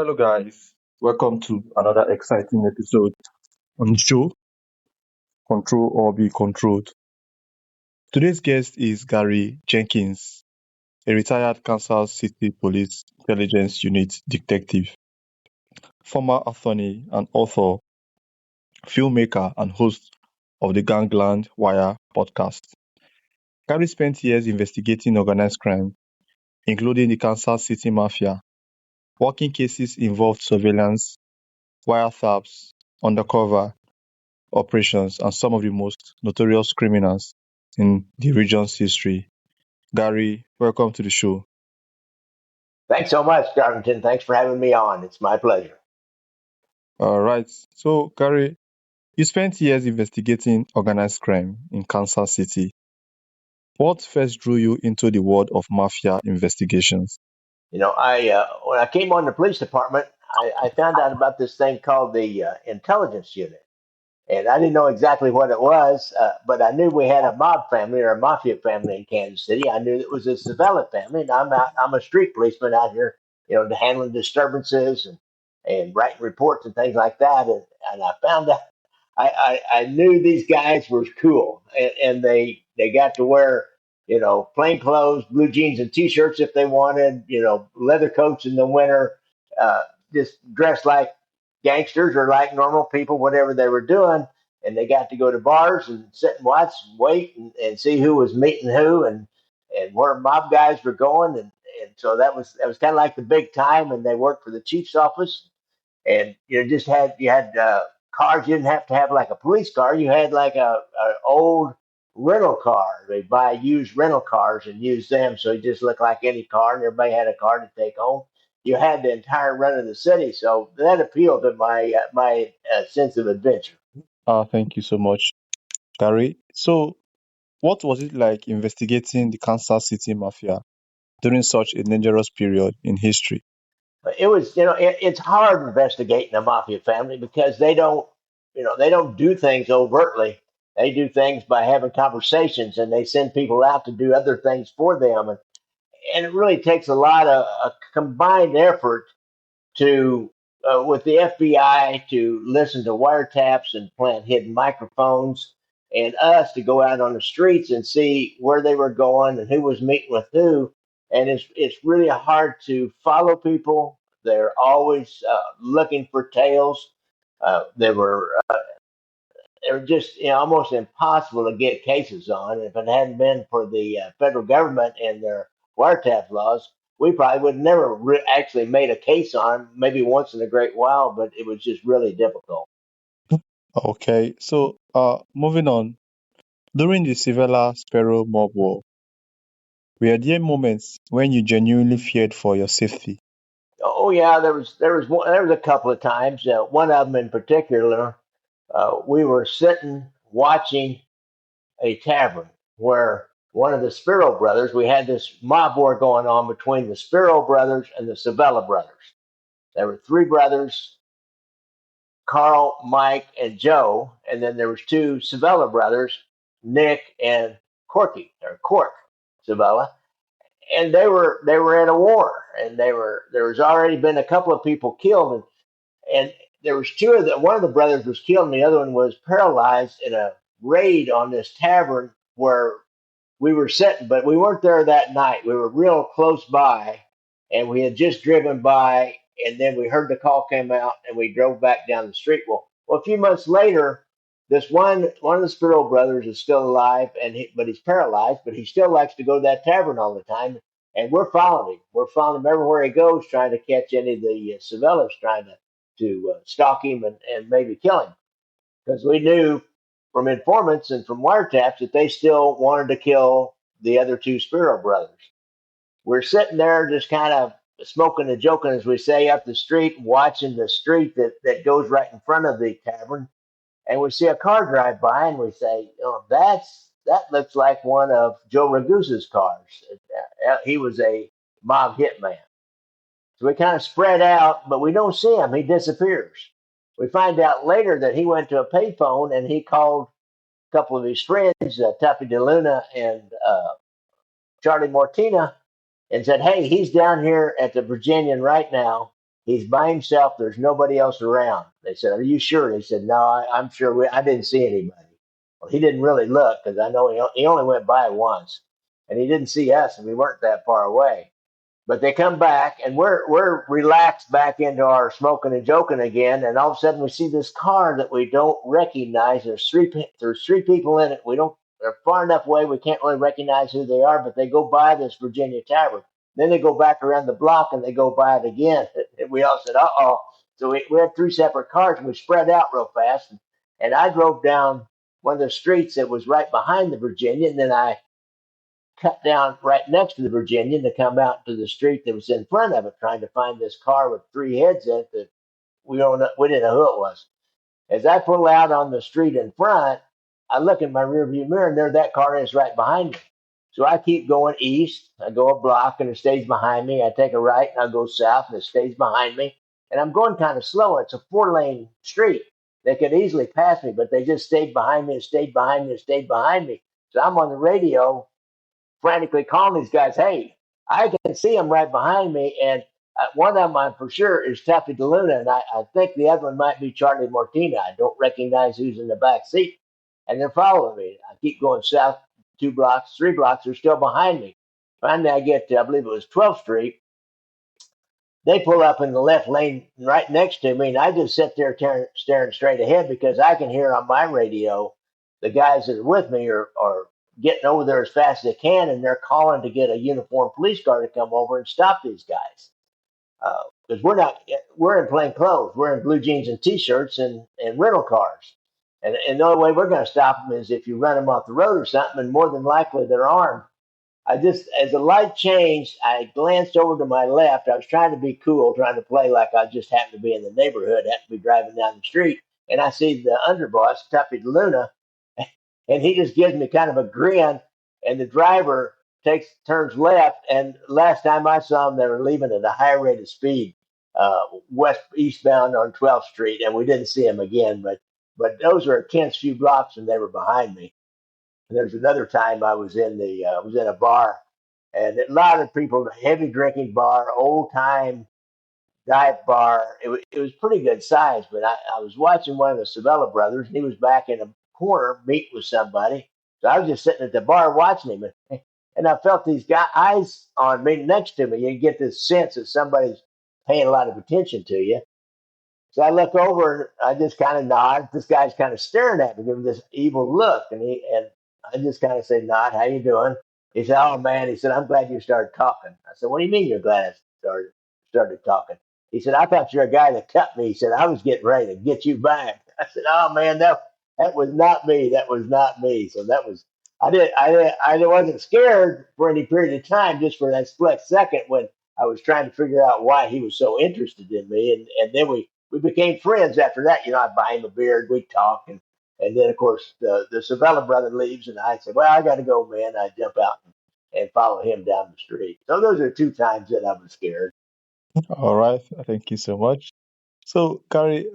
Hello, guys. Welcome to another exciting episode on the show Control or Be Controlled. Today's guest is Gary Jenkins, a retired Kansas City Police Intelligence Unit detective, former attorney and author, filmmaker, and host of the Gangland Wire podcast. Gary spent years investigating organized crime, including the Kansas City Mafia. Working cases involved surveillance, wiretaps, undercover operations, and some of the most notorious criminals in the region's history. Gary, welcome to the show. Thanks so much, Darlington. Thanks for having me on. It's my pleasure. All right. So, Gary, you spent years investigating organized crime in Kansas City. What first drew you into the world of mafia investigations? I when I came on the police department, I found out about this thing called the intelligence unit, and I didn't know exactly what it was, but I knew we had a mob family or a mafia family in Kansas City. I knew it was a Savella family, and I'm a street policeman out here, to handling disturbances and writing reports and things like that. And I found out I knew these guys were cool, and they got to wear plain clothes, blue jeans and t-shirts if they wanted, leather coats in the winter, uh, just dressed like gangsters or like normal people, whatever they were doing. And they got to go to bars and sit and watch and wait and see who was meeting who and where mob guys were going. And so that was kind of like the big time. And they worked for the chief's office. And you had cars. You didn't have to have like a police car. You had like a old rental car. They buy used rental cars and use them, so it just looked like any car, and everybody had a car to take home. You had the entire run of the city, so that appealed to my sense of adventure. Thank you so much, Gary. So, what was it like investigating the Kansas City Mafia during such a dangerous period in history? It was, it's hard investigating a mafia family because they don't do things overtly. They do things by having conversations, and they send people out to do other things for them. And it really takes a lot of a combined effort to, with the FBI, to listen to wiretaps and plant hidden microphones, and us to go out on the streets and see where they were going and who was meeting with who. And it's really hard to follow people. They're always looking for tails. They were just almost impossible to get cases on. If it hadn't been for the federal government and their wiretap laws, we probably would never actually made a case on 'em, maybe once in a great while, but it was just really difficult. Okay, so moving on. During the Civella Sparrow mob war, were there moments when you genuinely feared for your safety? Oh yeah, there was a couple of times. One of them in particular, we were sitting watching a tavern where one of the Sparrow brothers, we had this mob war going on between the Sparrow brothers and the Sabella brothers. There were three brothers, Carl, Mike, and Joe, and then there was two Sabella brothers, Nick and Corky or Cork Sabella, and they were at a war, and there was already been a couple of people killed, and there was two of them. One of the brothers was killed, and the other one was paralyzed in a raid on this tavern where we were sitting, but we weren't there that night. We were real close by, and we had just driven by, and then we heard the call came out, and we drove back down the street. Well, a few months later, this one of the Spiro brothers is still alive, but he's paralyzed, but he still likes to go to that tavern all the time, and we're following him. We're following him everywhere he goes, trying to catch any of the Savellas trying to stalk him and maybe kill him because we knew from informants and from wiretaps that they still wanted to kill the other two Spiro brothers. We're sitting there just kind of smoking and joking, as we say, up the street, watching the street that goes right in front of the tavern. And we see a car drive by and we say, oh, that looks like one of Joe Ragusa's cars. He was a mob hitman. So we kind of spread out, but we don't see him. He disappears. We find out later that he went to a payphone and he called a couple of his friends, Tuffy DeLuna and Charlie Mortina, and said, "Hey, he's down here at the Virginian right now. He's by himself. There's nobody else around. They said, "Are you sure?" They said, "No, I'm sure. I didn't see anybody." Well, he didn't really look because I know he only went by once, and he didn't see us, and we weren't that far away. But they come back, and we're relaxed back into our smoking and joking again, and all of a sudden we see this car that we don't recognize. There's three people in it. We don't. They're far enough away we can't really recognize who they are, but they go by this Virginia Tavern. Then they go back around the block and they go by it again. And we all said, "Uh oh." So we had three separate cars and we spread out real fast. And I drove down one of the streets that was right behind the Virginia, and then I cut down right next to the Virginian to come out to the street that was in front of it, trying to find this car with three heads in it that we didn't know who it was. As I pull out on the street in front, I look in my rearview mirror and there that car is right behind me. So I keep going east. I go a block and it stays behind me. I take a right and I go south and it stays behind me. And I'm going kind of slow. It's a 4-lane street. They could easily pass me, but they just stayed behind me and stayed behind me and stayed behind me. So I'm on the radio frantically calling these guys, "Hey, I can see them right behind me." And one of them, I'm for sure, is Tuffy DeLuna. And I think the other one might be Charlie Mortina. I don't recognize who's in the back seat. And they're following me. I keep going south 2 blocks, 3 blocks. They're still behind me. Finally, I get to, I believe it was 12th Street. They pull up in the left lane right next to me, and I just sit there staring straight ahead because I can hear on my radio the guys that are with me are getting over there as fast as they can, and they're calling to get a uniformed police car to come over and stop these guys. Because we're in plain clothes. We're in blue jeans and t-shirts and rental cars. And the only way we're going to stop them is if you run them off the road or something, and more than likely they're armed. I just, as the light changed, I glanced over to my left. I was trying to be cool, trying to play like I just happened to be in the neighborhood, happened to be driving down the street. And I see the underboss, Tuffy Luna, and he just gives me kind of a grin. And the driver turns left. And last time I saw them, they were leaving at a high rate of speed, eastbound on 12th Street, and we didn't see them again. But those were a tense few blocks, and they were behind me. And there's another time I was in a bar, and a lot of people, heavy drinking bar, old time dive bar. It was pretty good size, but I was watching one of the Sabella brothers, and he was back in a corner meeting with somebody. So I was just sitting at the bar watching him, and I felt these eyes on me next to me. You get this sense that somebody's paying a lot of attention to you. So I look over, I just kind of nod. This guy's kind of staring at me, giving this evil look, and I just kind of say, "Nod, how you doing?" He said, "Oh man," he said, "I'm glad you started talking." I said, "What do you mean you're glad I started talking?" He said, "I thought you're a guy that cut me." He said, "I was getting ready to get you back." I said, "Oh man, that was not me. That was not me." So that was I wasn't scared for any period of time, just for that split second when I was trying to figure out why he was so interested in me, and then we became friends after that. You know, I'd buy him a beer, we'd talk, and then of course the Sabella brother leaves, and I said, "Well, I got to go, man." I jump out and follow him down the street. So those are two times that I was scared. All right, thank you so much. So, Gary,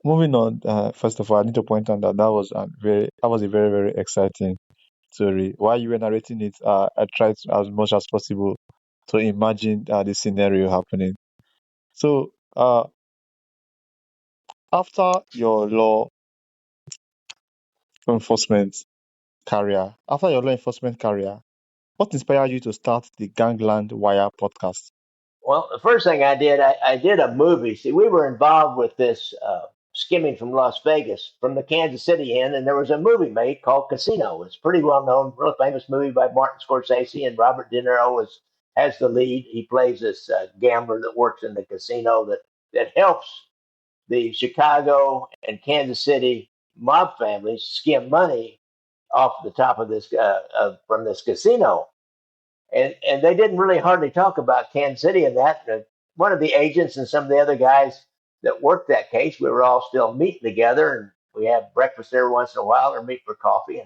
moving on. First of all, I need to point out that that was a very very exciting story. While you were narrating it, I tried as much as possible to imagine the scenario happening. So, after your enforcement after your law enforcement career, what inspired you to start the Gangland Wire podcast? Well, the first thing I did, I did a movie. See, we were involved with this skimming from Las Vegas, from the Kansas City end, and there was a movie made called Casino. It's a pretty well known, real famous movie by Martin Scorsese, and Robert De Niro has the lead. He plays this gambler that works in the casino that helps the Chicago and Kansas City mob families skim money off the top of this from this casino. And they didn't really hardly talk about Kansas City and that. One of the agents and some of the other guys that worked that case, we were all still meeting together, and we have breakfast every once in a while or meet for coffee.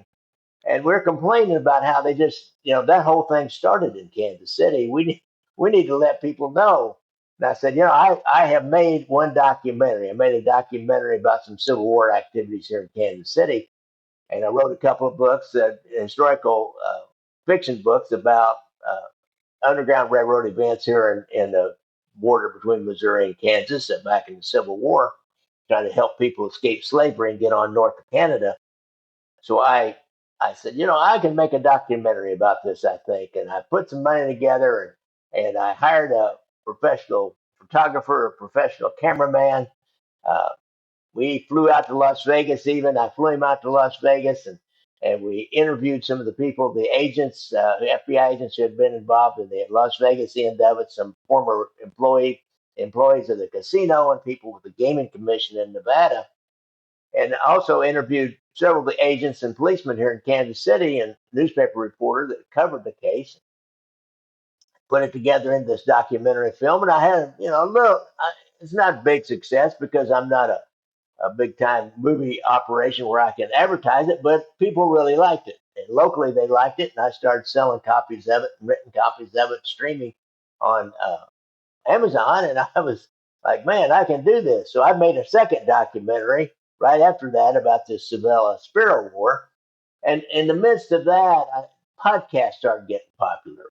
And we're complaining about how they just, that whole thing started in Kansas City. We need to let people know. And I said, I have made one documentary. I made a documentary about some Civil War activities here in Kansas City, and I wrote a couple of books, historical fiction books about Underground Railroad events here in the border between Missouri and Kansas back in the Civil War, trying to help people escape slavery and get on north to Canada. So I said, I can make a documentary about this, I think. And I put some money together and I hired a professional photographer, a professional cameraman. Uh, we flew out to Las Vegas even. I flew him out to Las Vegas and we interviewed some of the people, the agents, the FBI agents who had been involved in the Las Vegas end of it, some former employees of the casino and people with the gaming commission in Nevada, and also interviewed several of the agents and policemen here in Kansas City and newspaper reporter that covered the case. Put it together in this documentary film, and I had a little. It's not a big success because I'm not a big time movie operation where I can advertise it, but people really liked it. And locally, they liked it, and I started selling copies of it and written copies of it, streaming on Amazon. And I was like, man, I can do this. So I made a second documentary right after that about this Savella Sparrow War. And in the midst of that, podcasts started getting popular.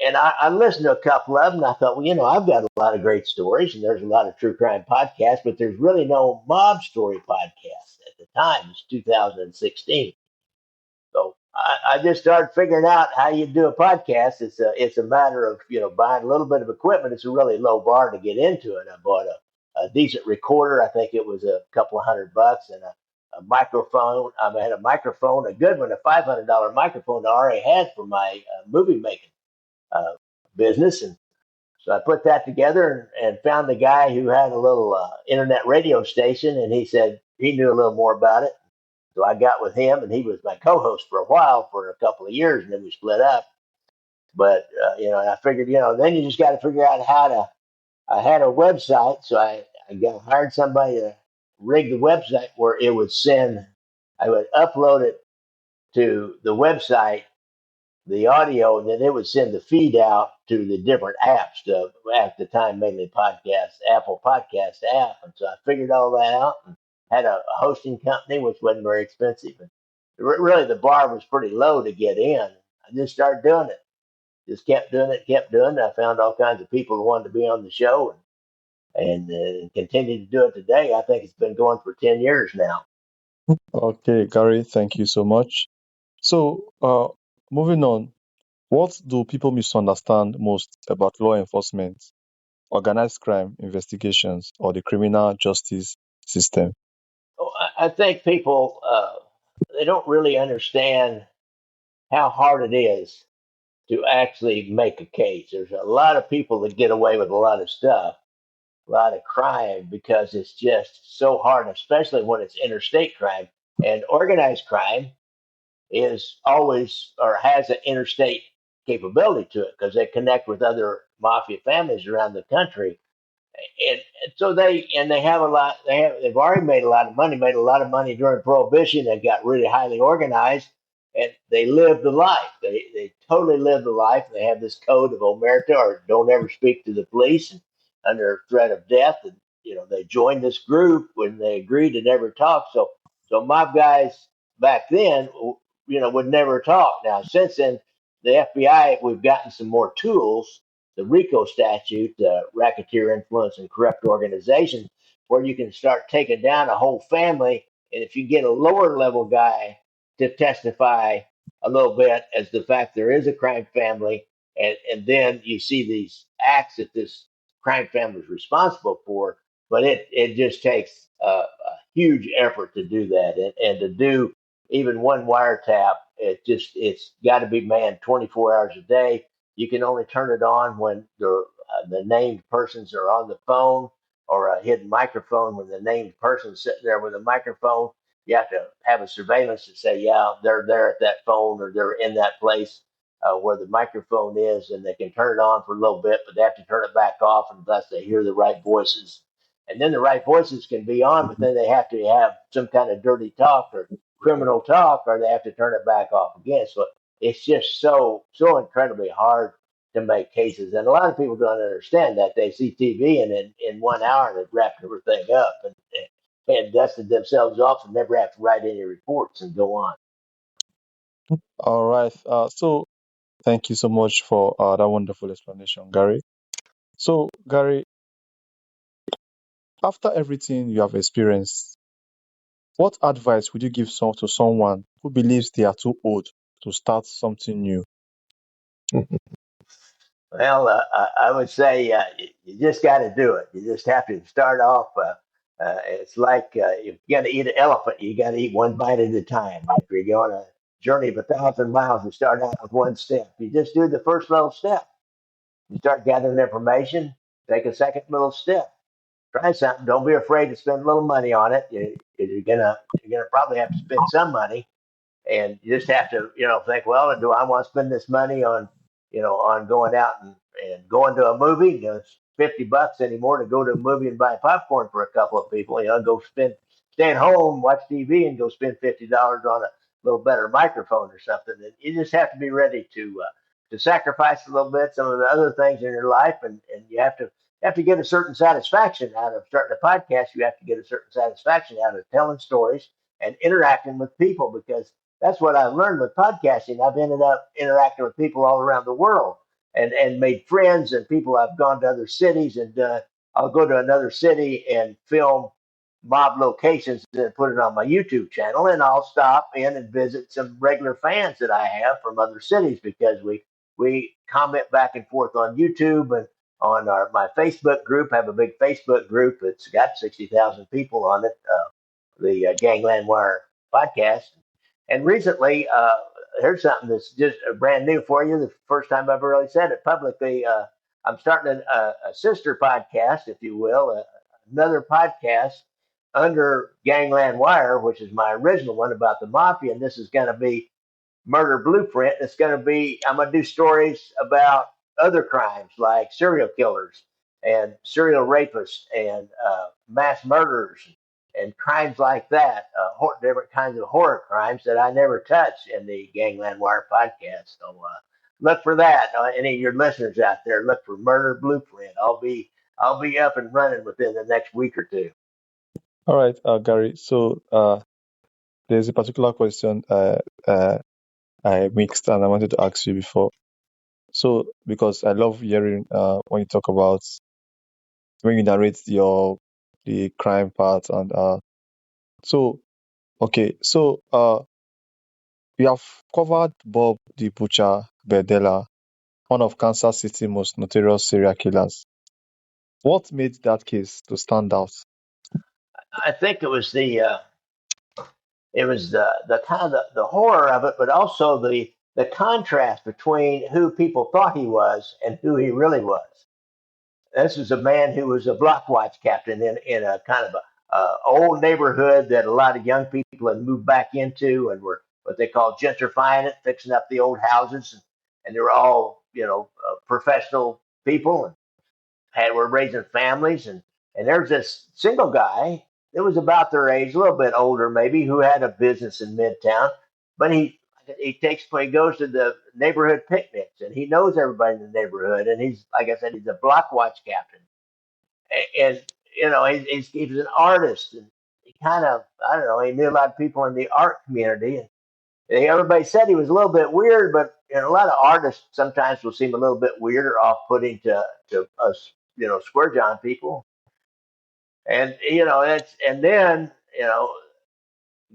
And I listened to a couple of them, and I thought, well, I've got a lot of great stories, and there's a lot of true crime podcasts, but there's really no mob story podcast at the time. It's 2016. So I just started figuring out how you do a podcast. It's a matter of buying a little bit of equipment. It's a really low bar to get into it. I bought a decent recorder. I think it was a couple of $100, and a microphone. I had a microphone, a good one, a $500 microphone that I already had for my movie making uh, business, and so I put that together and found a guy who had a little internet radio station, and he said he knew a little more about it. So I got with him, and he was my co-host for a while, for a couple of years, and then we split up. But and I figured, then you just got to figure out how to. I had a website, so I hired somebody to rig the website where it would send. I would upload it to the website, the audio, and then it would send the feed out to the different apps. At the time, mainly podcast, Apple Podcast app, and so I figured all that out and had a hosting company, which wasn't very expensive. And really, the bar was pretty low to get in. I just started doing it. Just kept doing it, kept doing it. I found all kinds of people who wanted to be on the show, and continue to do it today. I think it's been going for 10 years now. Okay, Gary, thank you so much. So, moving on, what do people misunderstand most about law enforcement, organized crime investigations, or the criminal justice system? Oh, I think people they don't really understand how hard it is to actually make a case. There's a lot of people that get away with a lot of stuff, a lot of crime, because it's just so hard, especially when it's interstate crime. And organized crime is always or has an interstate capability to it because they connect with other mafia families around the country, and so they have a lot. They've already made a lot of money. Made a lot of money during Prohibition. They got really highly organized, and they live the life. They totally live the life. They have this code of omerta, or don't ever speak to the police, and under threat of death. And they joined this group when they agreed to never talk. So mob guys back then, would never talk. Now since then, the FBI, we've gotten some more tools, the RICO statute, racketeer influence and corrupt organization, where you can start taking down a whole family. And if you get a lower level guy to testify a little bit as the fact there is a crime family, and then you see these acts that this crime family is responsible for, but it just takes a huge effort to do that, and to do even one wiretap, it's got to be manned 24 hours a day. You can only turn it on when the named persons are on the phone, or a hidden microphone when the named person's sitting there with a microphone. You have to have a surveillance to say, yeah, they're there at that phone, or they're in that place where the microphone is, and they can turn it on for a little bit, but they have to turn it back off unless they hear the right voices. And then the right voices can be on, but then they have to have some kind of dirty talk or criminal talk, or they have to turn it back off again. So it's just so incredibly hard to make cases, and a lot of people don't understand that. They see TV, and in 1 hour they've wrapped everything up and dusted themselves off, and never have to write any reports and go on. All right. So, thank you so much for that wonderful explanation, Gary. So, Gary, after everything you have experienced, what advice would you give to someone who believes they are too old to start something new? Well, I would say you just got to do it. You just have to start off. It's like if you got to eat an elephant, you got to eat one bite at a time. If you're going a journey of 1,000 miles, you start out with one step. You just do the first little step. You start gathering information. Take a second little step. Try something. Don't be afraid to spend a little money on it. You're gonna probably have to spend some money, and you just have to think, well, do I want to spend this money on on going out and going to a movie? It's $50 anymore to go to a movie and buy popcorn for a couple of people. Go stay at home, watch TV, and go spend $50 on a little better microphone or something. And you just have to be ready to sacrifice a little bit some of the other things in your life, and you have to get a certain satisfaction out of starting a podcast. You have to get a certain satisfaction out of telling stories and interacting with people, because that's what I've learned with podcasting. I've ended up interacting with people all around the world, and made friends and people. I've gone to other cities, and I'll go to another city and film mob locations and put it on my YouTube channel. And I'll stop in and visit some regular fans that I have from other cities, because we comment back and forth on YouTube and on my Facebook group. I have a big Facebook group that's got 60,000 people on it. The Gangland Wire podcast. And recently, here's something that's just brand new for you. The first time I've ever really said it publicly. I'm starting a sister podcast, if you will, another podcast under Gangland Wire, which is my original one about the mafia. And this is going to be Murder Blueprint. It's going to be, I'm going to do stories about other crimes like serial killers and serial rapists and mass murderers and crimes like that, different kinds of horror crimes that I never touched in the Gangland Wire podcast. So look for that. Any of your listeners out there, look for Murder Blueprint. I'll be up and running within the next week or two. All right, Gary. So, there's a particular question I mixed and I wanted to ask you before. So, because I love hearing when you talk about when you narrate the crime part and so okay, so we have covered Bob the Butcher Berdella, one of Kansas City's most notorious serial killers. What made that case to stand out? I think it was the kind of the horror of it, but also the contrast between who people thought he was and who he really was. This was a man who was a block watch captain in a kind of a old neighborhood that a lot of young people had moved back into and were what they call gentrifying it, fixing up the old houses, and they were all professional people, and were raising families, and there was this single guy that was about their age, a little bit older maybe, who had a business in Midtown, but he goes to the neighborhood picnics, and he knows everybody in the neighborhood, and he's, like I said, he's a block watch captain, and he was an artist, and he kind of, I don't know, he knew a lot of people in the art community, and everybody said he was a little bit weird, but a lot of artists sometimes will seem a little bit weird or off-putting to us, square John people. And and then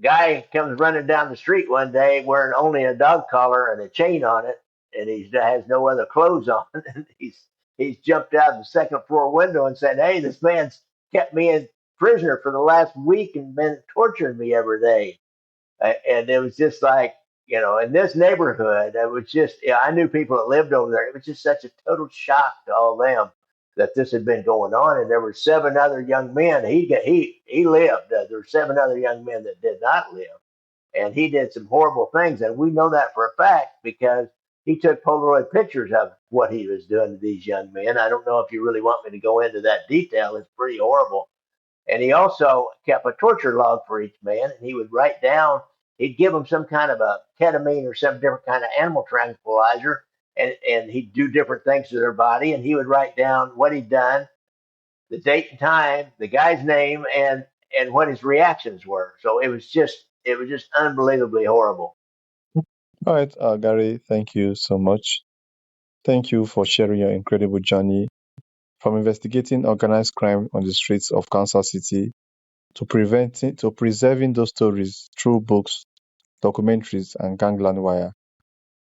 guy comes running down the street one day wearing only a dog collar and a chain on it, and he has no other clothes on. And he's jumped out of the second floor window and said, "Hey, this man's kept me in prisoner for the last week and been torturing me every day." And it was just like, in this neighborhood, it was just, I knew people that lived over there. It was just such a total shock to all of them that this had been going on. And there were seven other young men. He lived. There were seven other young men that did not live, and he did some horrible things. And we know that for a fact because he took Polaroid pictures of what he was doing to these young men. I don't know if you really want me to go into that detail. It's pretty horrible. And he also kept a torture log for each man, and he would write down, he'd give them some kind of a ketamine or some different kind of animal tranquilizer, and he'd do different things to their body, and he would write down what he'd done, the date and time, the guy's name, and what his reactions were. So it was just unbelievably horrible. All right, Gary, thank you so much. Thank you for sharing your incredible journey from investigating organized crime on the streets of Kansas City to preserving those stories through books, documentaries, and gangland wire.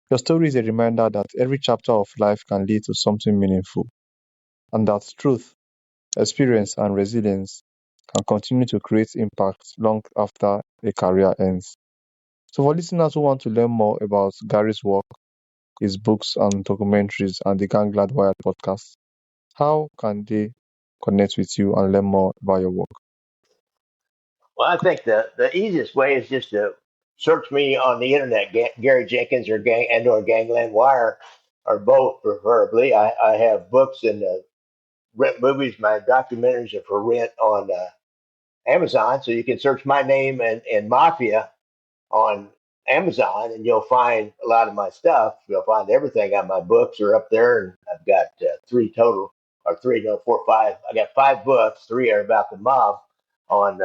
Your story is a reminder that every chapter of life can lead to something meaningful, and that truth, experience, and resilience can continue to create impact long after a career ends. So, for listeners who want to learn more about Gary's work, his books and documentaries, and the Gangland Wire podcast, how can they connect with you and learn more about your work? Well, I think the easiest way is just to search me on the internet, Gary Jenkins or Gangland Wire, or both preferably. I have books and rent movies. My documentaries are for rent on Amazon, so you can search my name and Mafia on Amazon, and you'll find a lot of my stuff. You'll find everything on my books are up there, and I've got three total, or three, no, four, five. I got five books. Three are about the mob on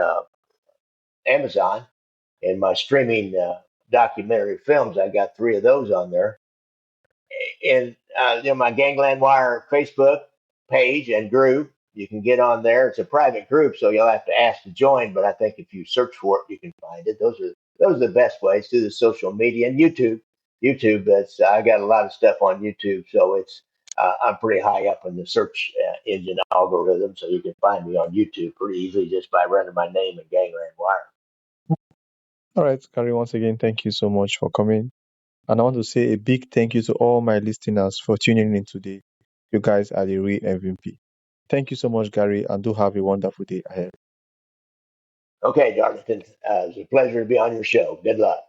Amazon, and my streaming documentary films. I got three of those on there, and my Gangland Wire Facebook page and group. You can get on there. It's a private group, so you'll have to ask to join. But I think if you search for it, you can find it. Those are the best ways through the social media and YouTube. YouTube, that's I got a lot of stuff on YouTube, so it's I'm pretty high up in the search engine algorithm, so you can find me on YouTube pretty easily just by running my name and Gangland Wire. All right, Gary, once again, thank you so much for coming. And I want to say a big thank you to all my listeners for tuning in today. You guys are the real MVP. Thank you so much, Gary, and do have a wonderful day ahead. Okay, Darlington, it's a pleasure to be on your show. Good luck.